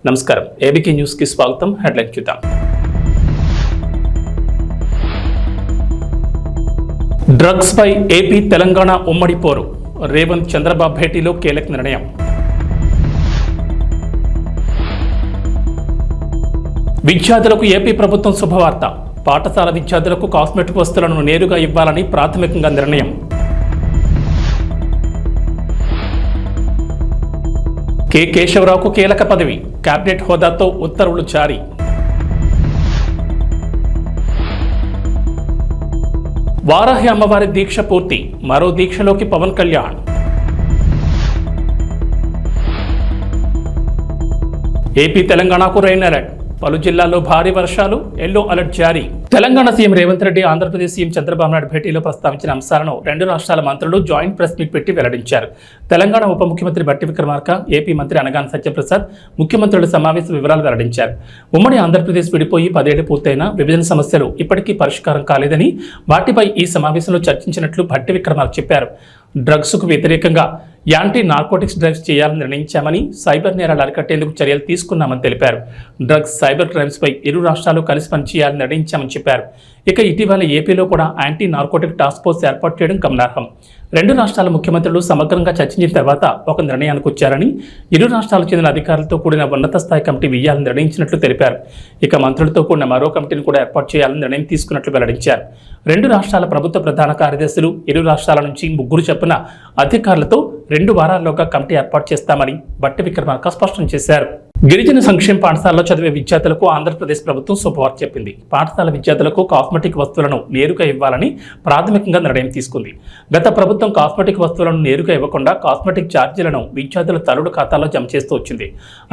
నమస్కారం, ABK news కి స్వాగతం. హెడ్లైన్ చూద్దాం. డ్రగ్స్ పై ఏపీ తెలంగాణ ఉమ్మడి పోరు. రేవంత్ చంద్రబాబు భేటీలో కీలక నిర్ణయం. విద్యార్థులకు ఏపీ ప్రభుత్వం శుభవార్త. పాఠశాల విద్యార్థులకు కాస్మెటిక్ వస్తువులను నేరుగా ఇవ్వాలని ప్రాథమికంగా నిర్ణయం. కె కేశవరావుకు కీలక పదవి. కేబినెట్ హోదాతో ఉత్తర్వులు జారీ. వారాహి అమ్మవారి దీక్ష పూర్తి. మరో దీక్షలోకి పవన్ కళ్యాణ్. ఏపీ తెలంగాణకు రెయిన్ అలర్ట్. పలు జిల్లాల్లో భారీ వర్షాలు, ఎల్లో అలర్ట్ జారీ. తెలంగాణ సీఎం రేవంత్ రెడ్డి ఆంధ్రప్రదేశ్ సీఎం చంద్రబాబు నాయుడు భేటీలో ప్రస్తావించిన అంశాలను రెండు రాష్ట్రాల మంత్రులు జాయింట్ ప్రెస్ మీట్ పెట్టి వెల్లడించారు. తెలంగాణ ఉప ముఖ్యమంత్రి బట్టి విక్రమార్క, ఏపీ మంత్రి అనగాని సత్యప్రసాద్ ముఖ్యమంత్రుల సమావేశ వివరాలు వెల్లడించారు. ఉమ్మడి ఆంధ్రప్రదేశ్ విడిపోయి 10 ఏళ్లు పూర్తయినా విభజన సమస్యలు ఇప్పటికీ పరిష్కారం కాలేదని, వాటిపై ఈ సమావేశంలో చర్చించినట్లు బట్టి విక్రమార్క చెప్పారు. డ్రగ్స్కు వ్యతిరేకంగా యాంటీ నార్కోటిక్స్ డ్రైవ్స్ చేయాలని నిర్ణయించామని, సైబర్ నేరాలు అరికట్టేందుకు చర్యలు తీసుకున్నామని తెలిపారు. డ్రగ్స్, సైబర్ క్రైమ్స్ పై ఇరు రాష్ట్రాలు కలిసి పనిచేయాలని నిర్ణయించామని చెప్పారు. ఇక ఇటీవల ఏపీలో కూడా యాంటీ నార్కోటిక్ టాస్క్ ఫోర్స్ ఏర్పాటు చేయడం గమనార్హం. రెండు రాష్ట్రాల ముఖ్యమంత్రులు సమగ్రంగా చర్చించిన తర్వాత ఒక నిర్ణయానికి వచ్చారని, ఇరు రాష్ట్రాలకు చెందిన అధికారులతో కూడిన ఉన్నత స్థాయి కమిటీ వేయాలని నిర్ణయించినట్లు తెలిపారు. ఇక మంత్రులతో కూడిన మరో కమిటీని కూడా ఏర్పాటు చేయాలని నిర్ణయం తీసుకున్నట్లు వెల్లడించారు. రెండు రాష్ట్రాల ప్రభుత్వ ప్రధాన కార్యదర్శులు, ఇరు రాష్ట్రాల నుంచి 3 చొప్పున అధికారులతో 2 వారాల్లోగా కమిటీ ఏర్పాటు చేస్తామని బట్టి విక్రమార్క స్పష్టం చేశారు. గిరిజన సంక్షేమ పాఠశాలలో చదివే విద్యార్థులకు ఆంధ్రప్రదేశ్ ప్రభుత్వం శుభవార్త చెప్పింది. పాఠశాల విద్యార్థులకు కాస్మెటిక్ వస్తువులను నేరుగా ఇవ్వాలని ప్రాథమికంగా నిర్ణయం తీసుకుంది. గత ప్రభుత్వం కాస్మెటిక్ వస్తువులను నేరుగా ఇవ్వకుండా కాస్మెటిక్ ఛార్జీలను విద్యార్థుల తల్లుల ఖాతాలో జమ చేస్తూ వచ్చింది.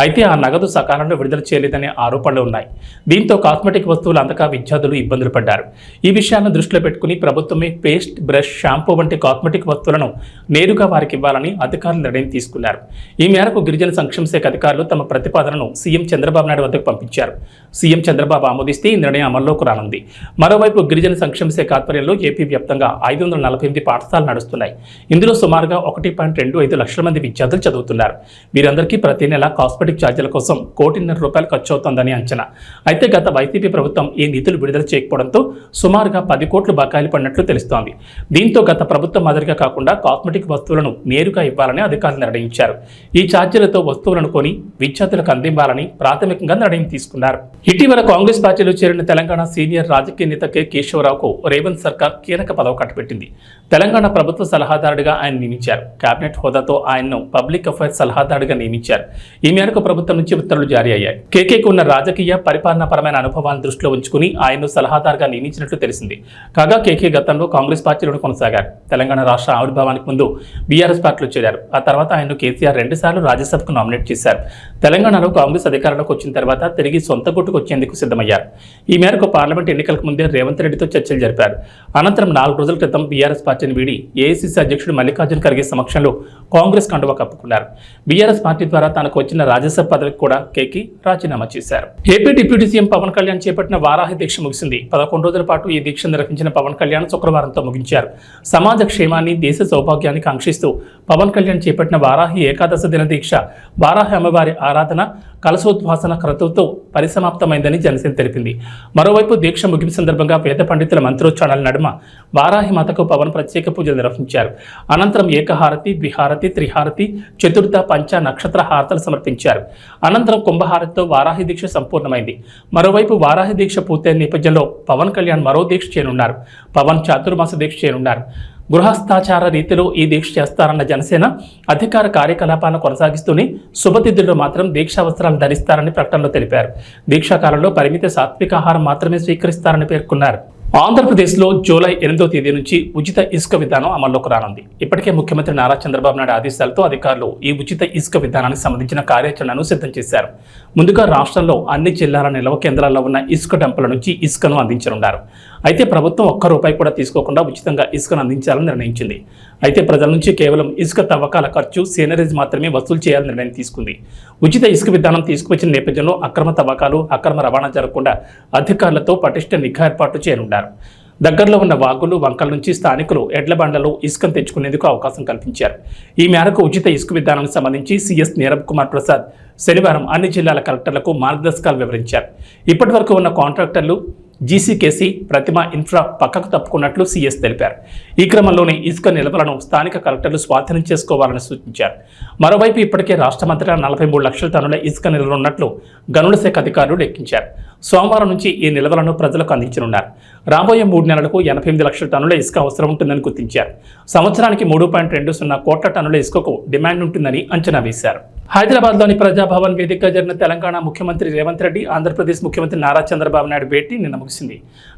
అయితే ఆ నగదు సకాలంలో విడుదల చేయలేదనే ఆరోపణలు ఉన్నాయి. దీంతో కాస్మెటిక్ వస్తువులు అందక విద్యార్థులు ఇబ్బందులు పడ్డారు. ఈ విషయాలను దృష్టిలో పెట్టుకుని ప్రభుత్వమే పేస్ట్, బ్రష్, షాంపూ వంటి కాస్మెటిక్ వస్తువులను నేరుగా వారికి ఇవ్వాలని అధికారులు నిర్ణయం తీసుకున్నారు. ఈ మేరకు గిరిజన సంక్షేమ శాఖ అధికారులు తమ ప్రతిపాదనను సీఎం చంద్రబాబు నాయుడు వద్దకు పంపించారు. సీఎం చంద్రబాబు ఆమోదిస్తే ఈ నిర్ణయం అమల్లోకి రానుంది. మరోవైపు గిరిజన సంక్షేమ శాఖ ఆధ్వర్యంలో ఏపీ వ్యాప్తంగా 548 పాఠశాలలు నడుస్తున్నాయి. ఇందులో సుమారుగా 1.25 లక్షల మంది విద్యార్థులు చదువుతున్నారు. వీరందరికీ ప్రతి నెల కాస్మెటిక్ ఛార్జీల కోసం ₹1.5 ఖర్చు అవుతోందని అంచనా. అయితే గత వైసీపీ ప్రభుత్వం ఈ నిధులు విడుదల చేయకపోవడంతో సుమారుగా 10 కోట్లు బకాయిలు పడినట్లు తెలుస్తోంది. దీంతో గత ప్రభుత్వం మాదిరిగా కాకుండా కాస్మెటిక్ వస్తువులను నేరుగా ఇవ్వాలని అధికారులు నిర్ణయించారు. ఈ ఛార్జీలతో వస్తువులను కొని విద్యార్థులకు అందివ్వాలని ప్రాథమికంగా నిర్ణయం తీసుకున్నారు. ఇటీవల కాంగ్రెస్ పార్టీలో చేరిన తెలంగాణ సీనియర్ రాజకీయ నేత కె కేశవరావుకు రేవంత్ సర్కార్ కీలక పదవి కట్టబెట్టింది. తెలంగాణ ప్రభుత్వ సలహాదారుడిగా ఆయన నియమించారు. కేబినెట్ హోదాతో ఆయన్ను పబ్లిక్ అఫైర్స్ సలహాదారుడిగా నియమించారు. ఈ మేరకు ప్రభుత్వం నుంచి ఉత్తర్వులు జారీ అయ్యాయి. కేకేకు ఉన్న రాజకీయ పరిపాలనాపరమైన అనుభవాలను దృష్టిలో ఉంచుకుని ఆయన్ను సలహాదారుగా నియమించినట్లు తెలిసింది. కాగా కేకే గతంలో కాంగ్రెస్ పార్టీలో కొనసాగారు. తెలంగాణ రాష్ట్ర ఆవిర్భావానికి ముందు బీఆర్ఎస్ పార్టీలో చేరారు. ఆ తర్వాత ఆయన్ను కేసీఆర్ 2 సార్లు రాజ్యసభకు నామినేట్ చేశారు. తెలంగాణలో కాంగ్రెస్ అధికారంలోకి వచ్చిన తర్వాత తిరిగి సొంత గుట్టుకు వచ్చేందుకు సిద్ధమయ్యారు. ఈ మేరకు పార్లమెంట్ ఎన్నికలకు ముందే రేవంత్ రెడ్డితో చర్చలు జరిపారు. అనంతరం 4 రోజుల క్రితం బీఆర్ఎస్ పార్టీని వీడి ఏఐసీసీ అధ్యక్షుడు మల్లికార్జున ఖర్గే సమక్షంలో కాంగ్రెస్ కండువా కప్పుకున్నారు. బీఆర్ఎస్ పార్టీ ద్వారా తనకు వచ్చిన రాజ్యసభ పదవికి కూడా కేకి రాజీనామా చేశారు. AP deputy CM Pawan Kalyan చేపట్టిన వారాహి దీక్ష ముగిసింది. 11 రోజుల పాటు ఈ దీక్ష నిర్వహించిన పవన్ కళ్యాణ్ శుక్రవారంతో ముగించారు. సమాజ క్షేమాన్ని, దేశ సౌభాగ్యాన్ని కాంక్షిస్తూ పవన్ కళ్యాణ్ చేపట్టిన వారాహి ఏకాదశ దిన దీక్ష వారాహి అమ్మవారి ఆరాధన, కలశోద్వాసన క్రతువుతో పరిసమాప్తమైందని జనసేన తెలిపింది. మరోవైపు దీక్ష ముగింపు సందర్భంగా వేద పండితుల మంత్రోచ్చారణల నడుమ వారాహి మాతకు పవన్ ప్రత్యేక పూజలు నిర్వహించారు. అనంతరం ఏకహారతి, ద్విహారతి, త్రిహారతి, చతుర్థ, పంచ, నక్షత్ర హారతలు సమర్పించారు. అనంతరం కుంభహారతితో వారాహి దీక్ష సంపూర్ణమైంది. మరోవైపు వారాహి దీక్ష పూర్తయిన నేపథ్యంలో పవన్ కళ్యాణ్ మరో దీక్ష చేయనున్నారు. పవన్ చాతుర్మాస దీక్ష చేయనున్నారు. గృహస్థాచార రీతిలో ఈ దీక్ష చేస్తారన్న జనసేన అధికార కార్యకలాపాలను కొనసాగిస్తూనే శుభతిథుల్లో మాత్రం దీక్షా వస్త్రాలు ధరిస్తారని ప్రకటనలో తెలిపారు. దీక్షాకాలంలో పరిమిత సాత్వికాహారం మాత్రమే స్వీకరిస్తారని పేర్కొన్నారు. ఆంధ్రప్రదేశ్లో జూలై 8వ తేదీ నుంచి ఉచిత ఇసుక విధానం అమల్లోకి రానుంది. ఇప్పటికే ముఖ్యమంత్రి నారా చంద్రబాబు నాయుడు ఆదేశాలతో అధికారులు ఈ ఉచిత ఇసుక విధానానికి సంబంధించిన కార్యాచరణను సిద్ధం చేశారు. ముందుగా రాష్ట్రంలో అన్ని జిల్లాల నిల్వ కేంద్రాల్లో ఉన్న ఇసుక డంపుల నుంచి ఇసుకను అందించనున్నారు. అయితే ప్రభుత్వం ₹1 కూడా తీసుకోకుండా ఉచితంగా ఇసుకను అందించాలని నిర్ణయించింది. అయితే ప్రజల నుంచి కేవలం ఇసుక తవ్వకాల ఖర్చు, సీనరీస్ మాత్రమే వసూలు చేయాలని నిర్ణయం తీసుకుంది. ఉచిత ఇసుక విధానం తీసుకువచ్చిన నేపథ్యంలో అక్రమ తవ్వకాలు, అక్రమ రవాణా జరగకుండా అధికారులతో పటిష్ట నిఘా ఏర్పాటు చేయనున్నారు. దగ్గరలో ఉన్న వాగులు వంకల నుంచి స్థానికులు ఎడ్ల బండ్లలో ఇసుకను తెచ్చుకునేందుకు అవకాశం కల్పించారు. ఈ మేరకు ఉచిత ఇసుక విధానానికి సంబంధించి సీఎస్ నీరబ్ కుమార్ ప్రసాద్ శనివారం అన్ని జిల్లాల కలెక్టర్లకు మార్గదర్శకాలు వివరించారు. ఇప్పటి వరకు ఉన్న కాంట్రాక్టర్లు జీసీకేసీ, ప్రతిమ ఇన్ఫ్రా పక్కకు తప్పుకున్నట్లు సీఎస్ తెలిపారు. ఈ క్రమంలోనే ఇసుక నిల్వలను స్థానిక కలెక్టర్లు స్వాధీనం చేసుకోవాలని సూచించారు. మరోవైపు ఇప్పటికే రాష్ట్రమంతటా 43 లక్షల టన్నుల ఇసుక నిల్వలున్నట్లు గనుల శాఖ అధికారులు లెక్కించారు. సోమవారం నుంచి ఈ నిల్వలను ప్రజలకు అందించనున్నారు. రాబోయే 3 నెలలకు 88 లక్షల టన్నుల ఇసుక అవసరం ఉంటుందని గుర్తించారు. సంవత్సరానికి 3.20 కోట్ల టన్నుల ఇసుకకు డిమాండ్ ఉంటుందని అంచనా వేశారు. హైదరాబాద్లోని ప్రజాభవన్ వేదికగా జరిగిన తెలంగాణ ముఖ్యమంత్రి రేవంత్ రెడ్డి, ఆంధ్రప్రదేశ్ ముఖ్యమంత్రి నారా చంద్రబాబు నాయుడు భేటీ నిన్న ముగిసింది.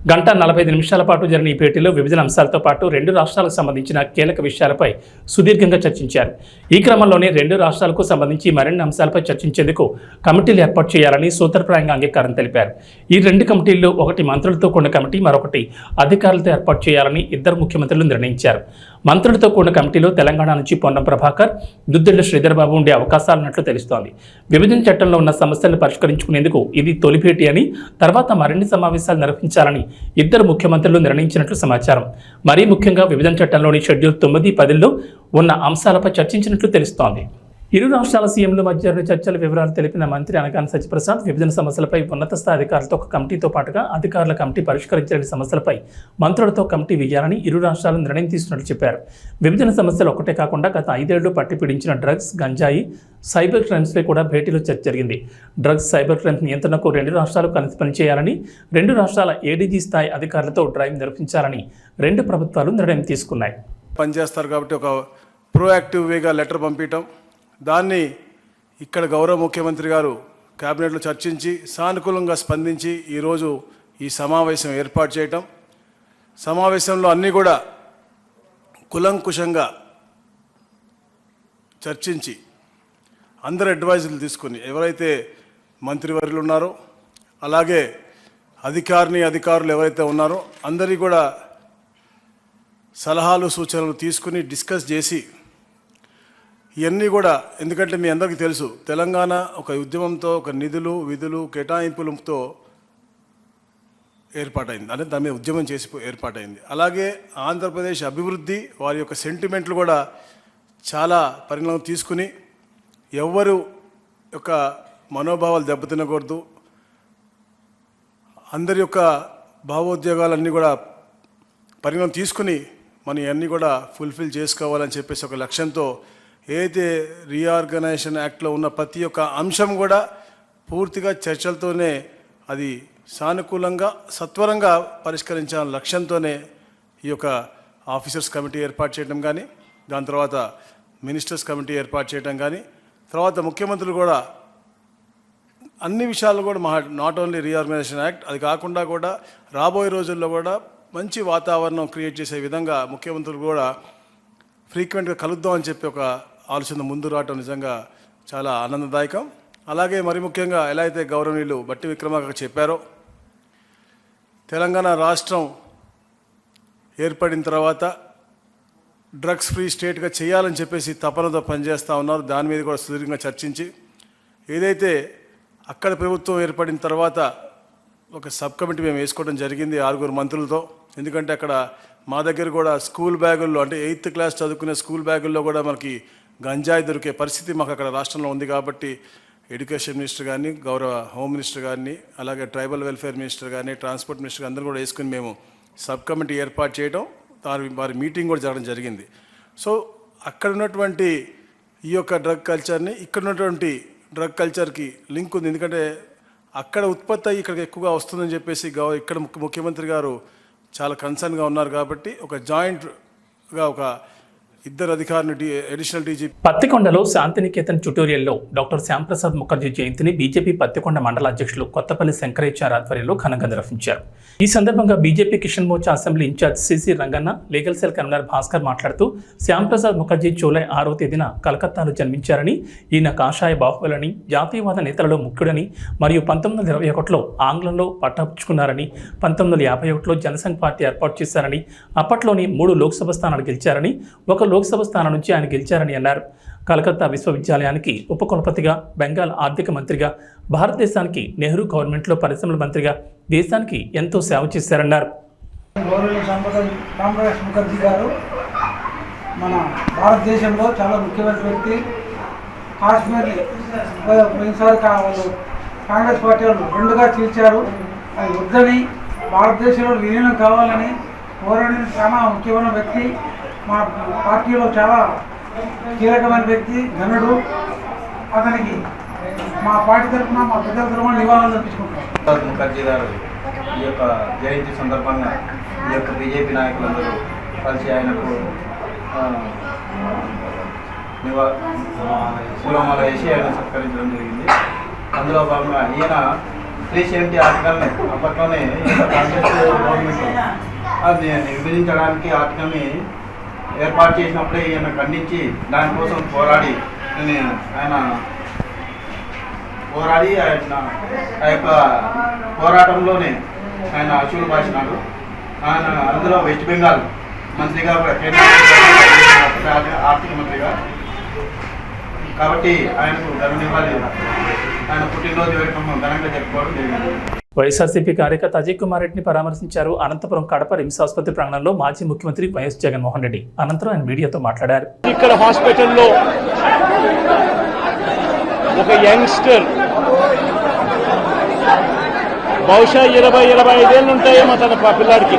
1:45 నిమిషాల పాటు జరిగిన ఈ భేటీలో విభజన అంశాలతో పాటు 2 రాష్ట్రాలకు సంబంధించిన కీలక విషయాలపై సుదీర్ఘంగా చర్చించారు. ఈ క్రమంలోనే 2 రాష్ట్రాలకు సంబంధించి మరిన్ని అంశాలపై చర్చించేందుకు కమిటీలు ఏర్పాటు చేయాలని సూత్రప్రాయంగా అంగీకారం తెలిపారు. ఈ 2 కమిటీల్లో ఒకటి మంత్రులతో కూడిన కమిటీ, మరొకటి అధికారులతో ఏర్పాటు చేయాలని ఇద్దరు ముఖ్యమంత్రులు నిర్ణయించారు. మంత్రులతో కూడిన కమిటీలో తెలంగాణ నుంచి పొన్నం ప్రభాకర్, దుద్దిళ్ల శ్రీధర్బాబు ఉండే అవకాశాలున్నట్లు తెలుస్తోంది. విభజన చట్టంలో ఉన్న సమస్యలను పరిష్కరించుకునేందుకు ఇది తొలి భేటీ అని, తర్వాత మరిన్ని సమావేశాలు నిర్వహించాలని ఇద్దరు ముఖ్యమంత్రులు నిర్ణయించినట్లు సమాచారం. మరీ ముఖ్యంగా విభజన చట్టంలోని షెడ్యూల్ 9, 10లో ఉన్న అంశాలపై చర్చించినట్లు తెలుస్తోంది. ఇరు రాష్ట్రాల సీఎంల మధ్య జరిగిన చర్చల వివరాలు తెలిపిన మంత్రి అనగాని సత్యప్రసాద్, విభజన సమస్యలపై ఉన్నత స్థాయి అధికారులతో ఒక కమిటీతో పాటుగా అధికారుల కమిటీ పరిష్కరించలేని సమస్యలపై మంత్రులతో కమిటీ వేయాలని ఇరు రాష్ట్రాలు నిర్ణయం తీసుకున్నట్లు చెప్పారు. విభజన సమస్యలు ఒక్కటే కాకుండా గత 5 ఏళ్లు పట్టి పీడించిన డ్రగ్స్, గంజాయి, సైబర్ క్రైమ్స్పై కూడా భేటీలో చర్చ జరిగింది. డ్రగ్స్, సైబర్ క్రైమ్స్ నియంత్రణకు 2 రాష్ట్రాలు కలిసి పనిచేయాలని, 2 రాష్ట్రాల ఏడీజీ స్థాయి అధికారులతో డ్రైవ్ నిర్వహించాలని 2 ప్రభుత్వాలు నిర్ణయం తీసుకున్నాయి. పనిచేస్తారు కాబట్టి ఒక ప్రోయాక్టివ్ వేగా లెటర్ పంపించడం, దాన్ని ఇక్కడ గౌరవ ముఖ్యమంత్రి గారు కేబినెట్లో చర్చించి సానుకూలంగా స్పందించి ఈరోజు ఈ సమావేశం ఏర్పాటు చేయటం, సమావేశంలో అన్నీ కూడా కులంకుశంగా చర్చించి అందరు అడ్వైజులు తీసుకుని ఎవరైతే మంత్రివర్యులు ఉన్నారో అలాగే అధికారులు ఎవరైతే ఉన్నారో అందరి కూడా సలహాలు సూచనలు తీసుకుని డిస్కస్ చేసి ఇవన్నీ కూడా, ఎందుకంటే మీ అందరికీ తెలుసు తెలంగాణ ఒక ఉద్యమంతో, ఒక నిధులు విధులు కేటాయింపులతో ఏర్పాటైంది, అంటే దాని మీద ఉద్యమం చేసి ఏర్పాటైంది. అలాగే ఆంధ్రప్రదేశ్ అభివృద్ధి, వారి యొక్క సెంటిమెంట్లు కూడా చాలా పరిణామం తీసుకుని ఎవ్వరు యొక్క మనోభావాలు దెబ్బతినకూడదు, అందరి యొక్క భావోద్వేగాలన్నీ కూడా పరిణామం తీసుకుని మనం ఇవన్నీ కూడా ఫుల్ఫిల్ చేసుకోవాలని చెప్పేసి ఒక లక్ష్యంతో ఏదైతే రీఆర్గనైజేషన్ యాక్ట్లో ఉన్న ప్రతి ఒక్క అంశం కూడా పూర్తిగా చర్చలతోనే అది సానుకూలంగా సత్వరంగా పరిష్కరించాలనే లక్ష్యంతోనే ఈ యొక్క ఆఫీసర్స్ కమిటీ ఏర్పాటు చేయడం కానీ, దాని తర్వాత మినిస్టర్స్ కమిటీ ఏర్పాటు చేయడం కానీ, తర్వాత ముఖ్యమంత్రులు కూడా అన్ని విషయాలు కూడా నాట్ ఓన్లీ రీఆర్గనైజేషన్ యాక్ట్, అది కాకుండా కూడా రాబోయే రోజుల్లో కూడా మంచి వాతావరణం క్రియేట్ చేసే విధంగా ముఖ్యమంత్రులు కూడా ఫ్రీక్వెంట్గా కలుద్దామని చెప్పి ఒక ఆలోచన ముందు రావటం నిజంగా చాలా ఆనందదాయకం. అలాగే మరి ముఖ్యంగా ఎలా అయితే గౌరవనీయులు బట్టి విక్రమార్క చెప్పారో, తెలంగాణ రాష్ట్రం ఏర్పడిన తర్వాత డ్రగ్స్ ఫ్రీ స్టేట్గా చేయాలని చెప్పేసి తపనతో పనిచేస్తూ ఉన్నారు. దాని మీద కూడా సుదీర్ఘంగా చర్చించి ఏదైతే అక్కడ ప్రభుత్వం ఏర్పడిన తర్వాత ఒక సబ్ కమిటీ మేము వేసుకోవడం జరిగింది 6 మంత్రులతో. ఎందుకంటే అక్కడ మా దగ్గర కూడా స్కూల్ బ్యాగుల్లో, అంటే 8th క్లాస్ చదువుకునే స్కూల్ బ్యాగుల్లో కూడా మనకి గంజాయి దొరికే పరిస్థితి మాకు అక్కడ రాష్ట్రంలో ఉంది. కాబట్టి ఎడ్యుకేషన్ మినిస్టర్ కానీ, గౌరవ హోమ్ మినిస్టర్ కానీ, అలాగే ట్రైబల్ వెల్ఫేర్ మినిస్టర్ కానీ, ట్రాన్స్పోర్ట్ మినిస్టర్ అందరూ కూడా వేసుకుని మేము సబ్ కమిటీ ఏర్పాటు చేయడం, వారి మీటింగ్ కూడా జరగడం జరిగింది. సో అక్కడ ఉన్నటువంటి ఈ యొక్క డ్రగ్ కల్చర్ని ఇక్కడ ఉన్నటువంటి డ్రగ్ కల్చర్కి లింక్ ఉంది. ఎందుకంటే అక్కడ ఉత్పత్తి అయ్యి ఇక్కడికి ఎక్కువగా వస్తుందని చెప్పేసి ఇక్కడ ముఖ్యమంత్రి గారు చాలా కన్సర్న్గా ఉన్నారు. కాబట్టి ఒక జాయింట్గా ఒక ఇద్దరు అధికారులు అడిషనల్ డీజీపీ. పత్తికొండలో శాంతినికేతన్ ట్యుటోరియల్లో డాక్టర్ శ్యాంప్రసాద్ ముఖర్జీ జయంతిని బీజేపీ పత్తికొండ మండల అధ్యక్షులు కొత్తపల్లి శంకరేచార్ ఆధ్వర్యంలో ఘనంగా నిర్వహించారు. ఈ సందర్భంగా BJP Kisan Morcha assembly incharge CC Ranganna, legal cell convener Bhaskar మాట్లాడుతూ శ్యాంప్రసాద్ ముఖర్జీ జూలై 6వ తేదీన కలకత్తాలో జన్మించారని, ఈయన కాషాయ బాహుబలని, జాతీయవాద నేతలలో ముఖ్యుడని మరియు 1921లో ఆంగ్లంలో పట్టాపుచ్చుకున్నారని, 1951లో జనసంఘ్ పార్టీ ఏర్పాటు చేశారని, అప్పట్లోని 3 లోక్సభ స్థానాలు గెలిచారని, ఒక లోక్సభ స్థానం నుంచి ఆయన గెలిచారని అన్నారు. కలకత్తా విశ్వవిద్యాలయానికి ఉపకులపతిగా, బెంగాల్ ఆర్థిక మంత్రిగా, భారతదేశానికి నెహ్రూ గవర్నమెంట్లో పరిశ్రమల మంత్రిగా దేశానికి ఎంతో సేవ చేశారన్నారు. గౌరవ సంపద రామరాజ్ ముఖర్జీ గారు మన భారతదేశంలో చాలా ముఖ్యమైన వ్యక్తి. కాశ్మీర్ని పోయినసారి వాళ్ళు కాంగ్రెస్ పార్టీ వాళ్ళు రెండుగా చీల్చారు. అది వద్దని భారతదేశంలో విలీనం కావాలని పోరాడిన చాలా ముఖ్యమైన వ్యక్తి. మా పార్టీలో చాలా కీలకమైన వ్యక్తి, ఘనుడు. అతనికి మా పార్టీ తరఫున మా పెద్దల తరఫున నివాళులు అర్పించుకుంటాం. ముఖర్జీ గారు ఈ యొక్క జయంతి సందర్భంగా ఈ యొక్క బీజేపీ నాయకులందరూ కలిసి ఆయనకు పూలమాల వేసి ఆయన సత్కరించడం జరిగింది. అందులో భాగంగా ఈయన 370 ఆర్టికల్ని అప్పట్లోనే కాంగ్రెస్ గవర్నమెంట్ అది విభజించడానికి ఆర్టికల్ని ఏర్పాటు చేసినప్పుడే ఈయన ఖండించి దానికోసం పోరాడి ఆయన ఆ యొక్క పోరాటంలోనే ఆయన అసూలు బాసినాడు. ఆయన అందులో వెస్ట్ బెంగాల్ మంత్రిగా కేంద్ర ఆర్థిక మంత్రిగా కాబట్టి ఆయనకు ఘననివ్వాలి. ఆయన పుట్టినరోజు ఘనంగా జరుపుకోవడం జరిగింది. వైఎస్ఆర్సీపీ కార్యకర్త అజయ్ కుమార్ రెడ్డిని పరామర్శించారు. అనంతపురం కడప రిమ్స్ ఆసుపత్రి ప్రాంగణంలో మాజీ ముఖ్యమంత్రి వైఎస్ జగన్మోహన్ రెడ్డి. అనంతరం ఆయన మీడియాతో మాట్లాడారు. ఇక్కడ హాస్పిటల్లో ఒక యంగ్స్టర్ బహుశా 20-25 ఏళ్ళు ఉంటాయేమో తన పిల్లాడికి.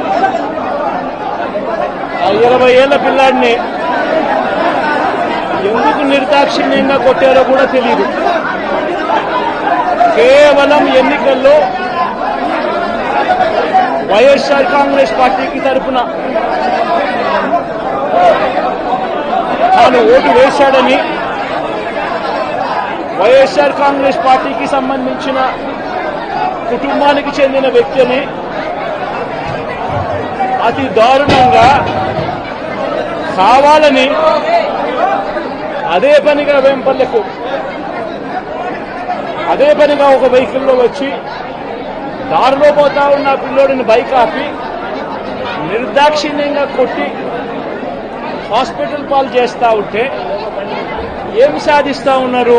ఆ 20 ఏళ్ల పిల్లాడిని ఎందుకు నిర్దాక్షిణ్యంగా కొట్టారో కూడా తెలియదు. కేవలం ఎన్నికల్లో వైఎస్ఆర్ కాంగ్రెస్ పార్టీకి తరఫున తాను ఓటు వేశాడని వైఎస్ఆర్ కాంగ్రెస్ పార్టీకి సంబంధించిన కుటుంబానికి చెందిన వ్యక్తిని అతి దారుణంగా కావాలని అదే పనిగా వేంపల్లెకు అదే పనిగా ఒక వెహికల్లో వచ్చి దారిలో పోతా ఉన్న పిల్లోడిని బైక్ ఆపి నిర్దాక్షిణ్యంగా కొట్టి హాస్పిటల్ పాలు చేస్తా ఉంటే ఏమి సాధిస్తా ఉన్నారు?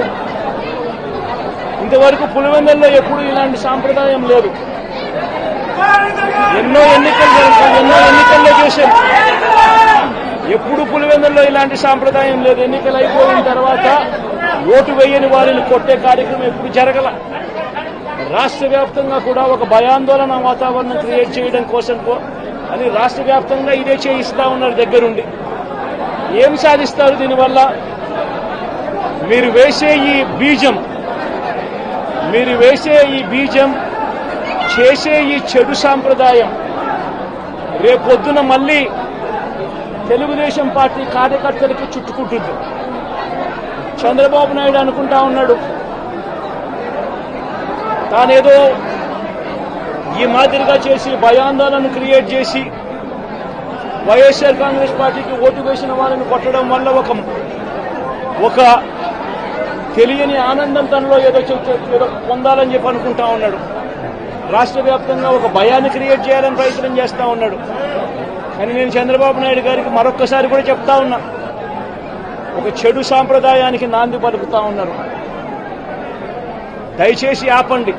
ఇంతవరకు పులివెందుల్లో ఎప్పుడు ఇలాంటి సాంప్రదాయం లేదు. ఎన్నో ఎన్నికల్లో చూశాం. ఎప్పుడు పులివెందుల్లో ఇలాంటి సాంప్రదాయం లేదు. ఎన్నికలు అయిపోయిన తర్వాత ఓటు వేయని వారిని కొట్టే కార్యక్రమం ఎప్పుడు జరగల. రాష్ట్ర వ్యాప్తంగా కూడా ఒక భయాందోళన వాతావరణం క్రియేట్ చేయడం కోసం అని రాష్ట్ర వ్యాప్తంగా ఇదే చేయిస్తా ఉన్నారు దగ్గరుండి. ఏం సాధిస్తారు దీనివల్ల? మీరు వేసే ఈ బీజం చేసే ఈ చెడు సాంప్రదాయం రేపొద్దున మళ్ళీ తెలుగుదేశం పార్టీ కార్యకర్తలకి చుట్టుకుంటుంది. చంద్రబాబు నాయుడు అనుకుంటా ఉన్నాడు తానేదో ఈ మాదిరిగా చేసి భయాందోళన క్రియేట్ చేసి వైఎస్ఆర్ కాంగ్రెస్ పార్టీకి ఓటు వేసిన వారిని కొట్టడం వల్ల ఒక తెలియని ఆనందం తనలో ఏదో పొందాలని చెప్పి అనుకుంటా ఉన్నాడు. రాష్ట్ర వ్యాప్తంగా ఒక భయాన్ని క్రియేట్ చేయాలని ప్రయత్నం చేస్తా ఉన్నాడు. కానీ నేను చంద్రబాబు నాయుడు గారికి మరొక్కసారి కూడా చెప్తా ఉన్నా, ఒక చెడు సాంప్రదాయానికి నాంది పలుకుతా ఉన్నారు. దయచేసి ఆపండి.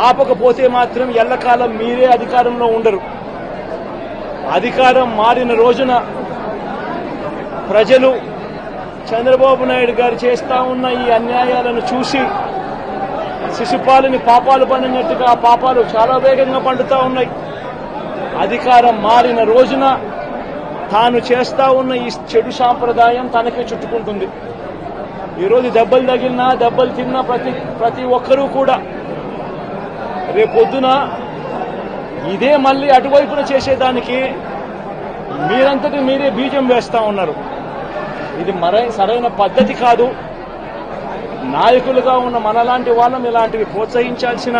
ఆపకపోతే మాత్రం ఎల్లకాలం మీరే అధికారంలో ఉండరు. అధికారం మారిన రోజున ప్రజలు చంద్రబాబు నాయుడు గారు చేస్తా ఉన్న ఈ అన్యాయాలను చూసి శిశుపాలని పాపాలు పండినట్టుగా ఆ పాపాలు చాలా వేగంగా పండుతా ఉన్నాయి. అధికారం మారిన రోజున తాను చేస్తా ఉన్న ఈ చెడు సాంప్రదాయం తనకే చుట్టుకుంటుంది. ఈరోజు దెబ్బలు తగిలినా దెబ్బలు తిన్నా ప్రతి ఒక్కరూ కూడా రేపొద్దున ఇదే మళ్ళీ అటువైపున చేసేదానికి మీరంతటి మీరే బీజం వేస్తా ఉన్నారు. ఇది సరైన పద్ధతి కాదు. నాయకులుగా ఉన్న మనలాంటి వాళ్ళం ఇలాంటివి ప్రోత్సహించాల్సిన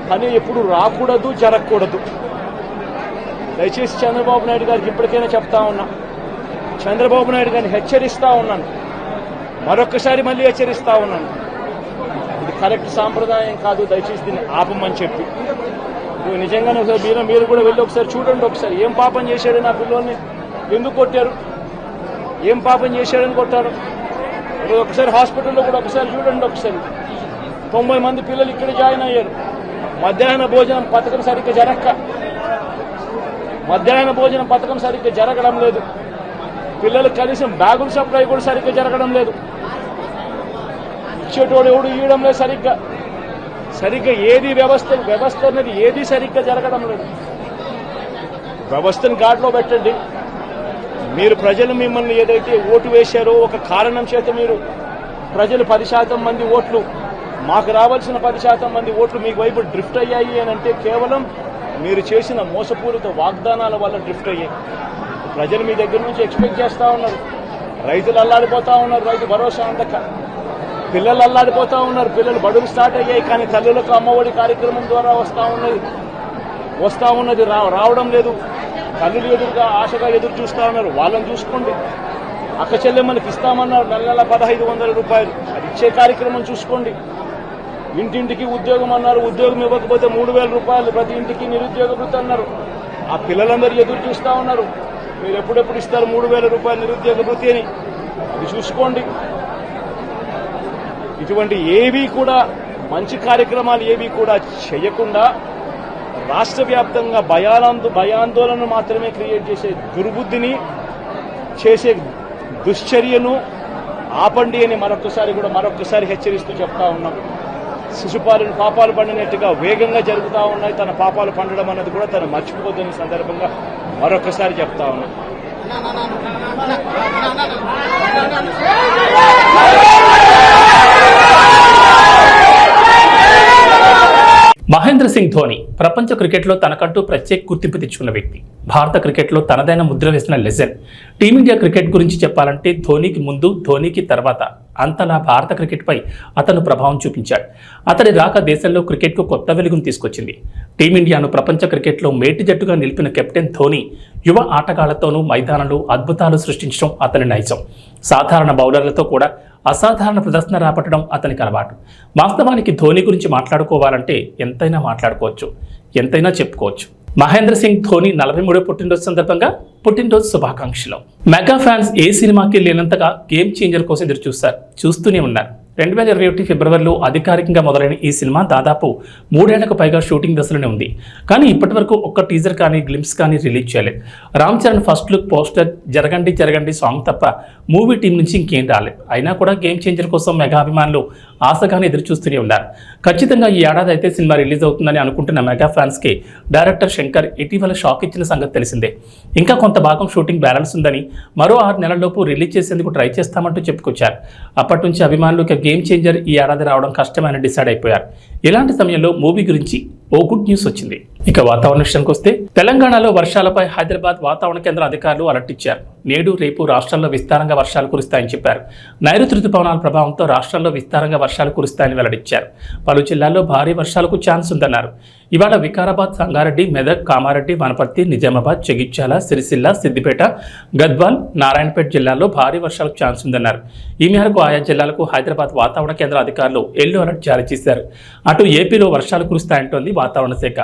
పని ఎప్పుడు రాకూడదు, జరగకూడదు. దయచేసి చంద్రబాబు నాయుడు గారికి ఇప్పటికైనా చెప్తా ఉన్నా, చంద్రబాబు నాయుడు గారిని హెచ్చరిస్తా ఉన్నాను, మరొక్కసారి మళ్ళీ హెచ్చరిస్తా ఉన్నాను. ఇది కరెక్ట్ సాంప్రదాయం కాదు, దయచేసి దీన్ని ఆపమని చెప్పి. నిజంగానే మీరు కూడా వెళ్ళి ఒకసారి చూడండి. ఒకసారి ఏం పాపం చేశాడు నా పిల్లల్ని, ఎందుకు కొట్టారు, ఏం పాపం చేశాడని కొట్టారు. ఒకసారి హాస్పిటల్లో కూడా ఒకసారి చూడండి. ఒకసారి 90 మంది పిల్లలు ఇక్కడ జాయిన్ అయ్యారు. మధ్యాహ్న భోజనం పథకం సరిగ్గా జరక్క మధ్యాహ్న భోజన పథకం సరిగ్గా జరగడం లేదు. పిల్లలకు కనీసం బ్యాగుల సప్లై కూడా సరిగ్గా జరగడం లేదు. ఇచ్చేటోడు ఎవడు ఇవ్వడం లేదు సరిగ్గా ఏది వ్యవస్థ అనేది ఏది సరిగ్గా జరగడం లేదు. వ్యవస్థను గాడిలో పెట్టండి. మీరు ప్రజలు మిమ్మల్ని ఏదైతే ఓటు వేశారో ఒక కారణం చేత మీరు ప్రజలు 10% మంది ఓట్లు మాకు రావాల్సిన 10% మంది ఓట్లు మీకు వైపు డ్రిఫ్ట్ అయ్యాయి అని అంటే కేవలం మీరు చేసిన మోసపూరిత వాగ్దానాల వల్ల డ్రిఫ్ట్ అయ్యాయి. ప్రజలు మీ దగ్గర నుంచి ఎక్స్పెక్ట్ చేస్తూ ఉన్నారు. రైతులు అల్లాడిపోతా ఉన్నారు, రైతు భరోసా అందక. పిల్లలు అల్లాడిపోతా ఉన్నారు, పిల్లలు బడులు స్టార్ట్ అయ్యాయి కానీ తల్లులకు అమ్మఒడి కార్యక్రమం ద్వారా వస్తూ ఉన్నది రావడం లేదు. తల్లులు ఎదురుగా ఆశగా ఎదురు చూస్తూ ఉన్నారు. వాళ్ళని చూసుకోండి. అక్క చెల్లెమ్మలకి ఇస్తామన్నారు నెల 1500 రూపాయలు, అది ఇచ్చే కార్యక్రమం చూసుకోండి. ఇంటింటికి ఉద్యోగం అన్నారు, ఉద్యోగం ఇవ్వకపోతే 3000 రూపాయలు ప్రతి ఇంటికి నిరుద్యోగ వృత్తి అన్నారు. ఆ పిల్లలందరూ ఎదురు చూస్తూ ఉన్నారు. మీరు ఎప్పుడెప్పుడు ఇస్తారు 3000 రూపాయలు నిరుద్యోగ వృత్తి అని, అది చూసుకోండి. ఇటువంటి ఏవి కూడా మంచి కార్యక్రమాలు ఏవి కూడా చేయకుండా రాష్ట్ర వ్యాప్తంగా భయాందోళన మాత్రమే క్రియేట్ చేసే దుర్బుద్ధిని చేసే దుశ్చర్యను ఆపండి అని మరొకసారి హెచ్చరిస్తూ చెప్తా ఉన్నాం. శిశుపాలను పాపాలు పండినట్టుగా వేగంగా జరుగుతూ ఉన్నాయి. తన పాపాలు పండడం అన్నది కూడా తను మర్చిపోతున్న సందర్భంగా మరొకసారి చెప్తా ఉన్నాం. మహేంద్ర సింగ్ ధోని ప్రపంచ క్రికెట్లో తనకంటూ ప్రత్యేక గుర్తింపు తెచ్చుకున్న వ్యక్తి. భారత క్రికెట్లో తనదైన ముద్ర వేసిన లెజెండ్. టీమిండియా క్రికెట్ గురించి చెప్పాలంటే ధోనికి ముందు, ధోనికి తర్వాత అంతలా భారత క్రికెట్పై అతను ప్రభావం చూపించాడు. అతడి రాక దేశంలో క్రికెట్కు కొత్త వెలుగును తీసుకొచ్చింది. టీమిండియాను ప్రపంచ క్రికెట్లో మేటి జట్టుగా నిలిపిన కెప్టెన్ ధోని యువ ఆటగాళ్లతోనూ మైదానంలో అద్భుతాలు సృష్టించడం అతని నైజం. సాధారణ బౌలర్లతో కూడా అసాధారణ ప్రదర్శన రాబట్టడం అతనికి అలవాటు. వాస్తవానికి ధోని గురించి మాట్లాడుకోవాలంటే ఎంతైనా మాట్లాడుకోవచ్చు, ఎంతైనా చెప్పుకోవచ్చు. మహేంద్ర సింగ్ ధోని 43వ పుట్టినరోజు సందర్భంగా పుట్టినరోజు శుభాకాంక్షలు. మెగా ఫ్యాన్స్ ఏ సినిమాకి లేనంతగా గేమ్ చేంజర్ కోసం ఎదురు చూస్తూనే ఉన్నారు. 2021 ఫిబ్రవరిలో అధికారికంగా మొదలైన ఈ సినిమా దాదాపు 3 ఏళ్లకు పైగా షూటింగ్ దశలోనే ఉంది. కానీ ఇప్పటి వరకు ఒక్క టీజర్ కానీ గ్లింప్స్ కానీ రిలీజ్ చేయలేదు. Ram Charan first look poster, జరగండి సాంగ్ తప్ప మూవీ టీం నుంచి ఇంకేం రాలేదు. అయినా కూడా గేమ్ చేంజర్ కోసం మెగా అభిమానులు ఆశగానే ఎదురు చూస్తూనే ఉన్నారు. ఖచ్చితంగా ఈ ఏడాది అయితే సినిమా రిలీజ్ అవుతుందని అనుకుంటున్న మెగా ఫ్యాన్స్కి డైరెక్టర్ శంకర్ ఇటీవల షాక్ ఇచ్చిన సంగతి తెలిసిందే. ఇంకా కొంత భాగం షూటింగ్ బ్యాలెన్స్ ఉందని, మరో 6 నెలల్లోపు రిలీజ్ చేసేందుకు ట్రై చేస్తామంటూ చెప్పుకొచ్చారు. అప్పటి నుంచి అభిమానులు గేమ్ చేంజర్ ఈ ఏడాది రావడం కష్టమని డిసైడ్ అయిపోయారు. ఇలాంటి సమయంలో మూవీ గురించి ఓ గుడ్ న్యూస్ వచ్చింది. ఇక వాతావరణ విషయానికి వస్తే తెలంగాణలో వర్షాలపై హైదరాబాద్ వాతావరణ కేంద్ర అధికారులు అలర్ట్ ఇచ్చారు. నేడు రేపు రాష్ట్రంలో విస్తారంగా వర్షాలు కురుస్తాయని చెప్పారు. నైరుతి రుతుపవనాల ప్రభావంతో రాష్ట్రంలో విస్తారంగా వర్షాలు కురుస్తాయని వెల్లడించారు. పలు జిల్లాల్లో భారీ వర్షాలకు ఛాన్స్ ఉందన్నారు. ఇవాళ వికారాబాద్, సంగారెడ్డి, మెదక్, కామారెడ్డి, వనపర్తి, నిజామాబాద్, జగిత్యాల, సిరిసిల్ల, సిద్దిపేట, గద్వాల్, నారాయణపేట జిల్లాల్లో భారీ వర్షాలకు ఛాన్స్ ఉందన్నారు. ఈ మేరకు ఆయా జిల్లాలకు హైదరాబాద్ వాతావరణ కేంద్ర అధికారులు ఎల్లో అలర్ట్ జారీ చేశారు. అటు ఏపీలో వర్షాలు కురుస్తాయంటోంది వాతావరణ శాఖ.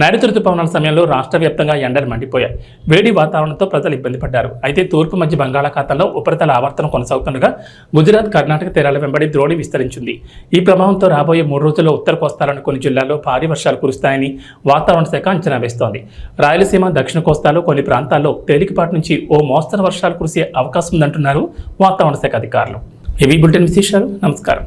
నైరుతి రుతుపవనాల సమయంలో రాష్ట్ర వ్యాప్తంగా ఎండలు మండిపోయాయి. వేడి వాతావరణంతో ప్రజలు ఇబ్బంది పడ్డారు. అయితే తూర్పు మధ్య బంగాళాఖాతంలో ఉపరితల ఆవర్తనం కొనసాగుతుండగా గుజరాత్, కర్ణాటక తీరాల వెంబడి ద్రోణి విస్తరించింది. ఈ ప్రభావంతో రాబోయే 3 రోజుల్లో ఉత్తర కోస్తాలోని కొన్ని జిల్లాల్లో భారీ వర్షాలు కురుస్తాయని వాతావరణ శాఖ అంచనా వేస్తోంది. రాయలసీమ, దక్షిణ కోస్తాలో కొన్ని ప్రాంతాల్లో తేలికపాటి నుంచి ఓ మోస్తరు వర్షాలు కురిసే అవకాశం ఉందంటున్నారు వాతావరణ శాఖ అధికారులు. ఇవి బులెటిన్ విశేషాలు. నమస్కారం.